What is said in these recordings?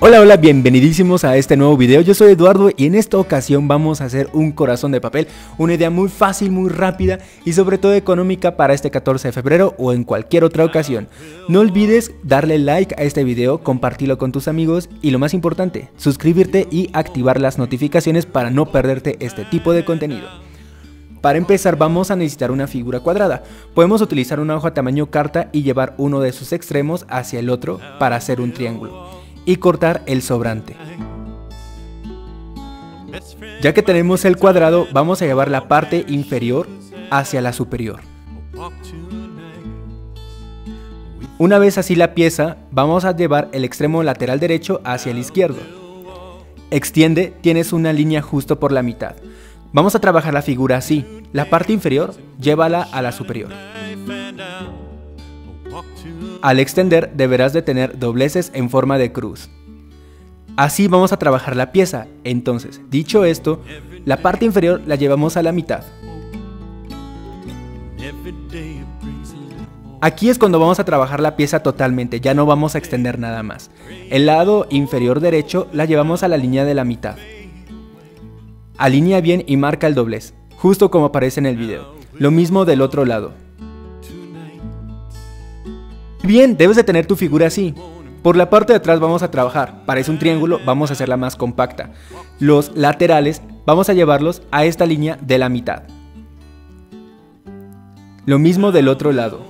Hola, hola, bienvenidísimos a este nuevo video. Yo soy Eduardo y en esta ocasión vamos a hacer un corazón de papel. Una idea muy fácil, muy rápida y sobre todo económica para este 14 de febrero o en cualquier otra ocasión. No olvides darle like a este video, compartirlo con tus amigos y lo más importante, suscribirte y activar las notificaciones para no perderte este tipo de contenido. Para empezar vamos a necesitar una figura cuadrada. Podemos utilizar una hoja tamaño carta y llevar uno de sus extremos hacia el otro para hacer un triángulo y cortar el sobrante. Ya que tenemos el cuadrado, vamos a llevar la parte inferior hacia la superior. Una vez así la pieza, vamos a llevar el extremo lateral derecho hacia el izquierdo. Extiende, tienes una línea justo por la mitad. Vamos a trabajar la figura así, la parte inferior, llévala a la superior. Al extender deberás de tener dobleces en forma de cruz. Así vamos a trabajar la pieza. Entonces, dicho esto, la parte inferior la llevamos a la mitad. Aquí es cuando vamos a trabajar la pieza totalmente, ya no vamos a extender nada más. El lado inferior derecho la llevamos a la línea de la mitad. Alinea bien y marca el doblez, justo como aparece en el video. Lo mismo del otro lado. Bien, debes de tener tu figura así. Por la parte de atrás vamos a trabajar, parece un triángulo, vamos a hacerla más compacta. Los laterales vamos a llevarlos a esta línea de la mitad. Lo mismo del otro lado.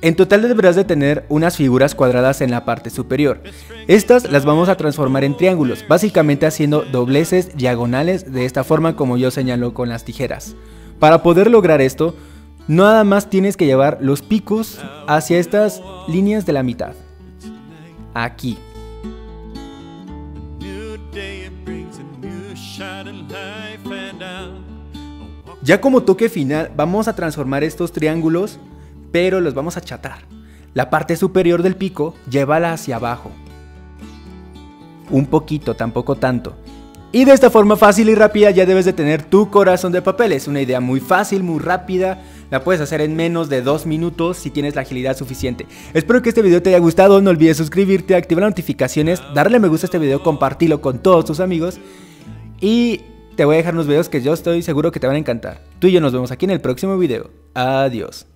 En total deberás de tener unas figuras cuadradas en la parte superior. Estas las vamos a transformar en triángulos, básicamente haciendo dobleces diagonales de esta forma como yo señalo con las tijeras. Para poder lograr esto, nada más tienes que llevar los picos hacia estas líneas de la mitad. Aquí. Ya como toque final vamos a transformar estos triángulos, pero los vamos a achatar. La parte superior del pico, llévala hacia abajo. Un poquito, tampoco tanto. Y de esta forma fácil y rápida ya debes de tener tu corazón de papel. Es una idea muy fácil, muy rápida. La puedes hacer en menos de 2 minutos si tienes la agilidad suficiente. Espero que este video te haya gustado. No olvides suscribirte, activar las notificaciones, darle me gusta a este video, compartirlo con todos tus amigos. Y te voy a dejar unos videos que yo estoy seguro que te van a encantar. Tú y yo nos vemos aquí en el próximo video. Adiós.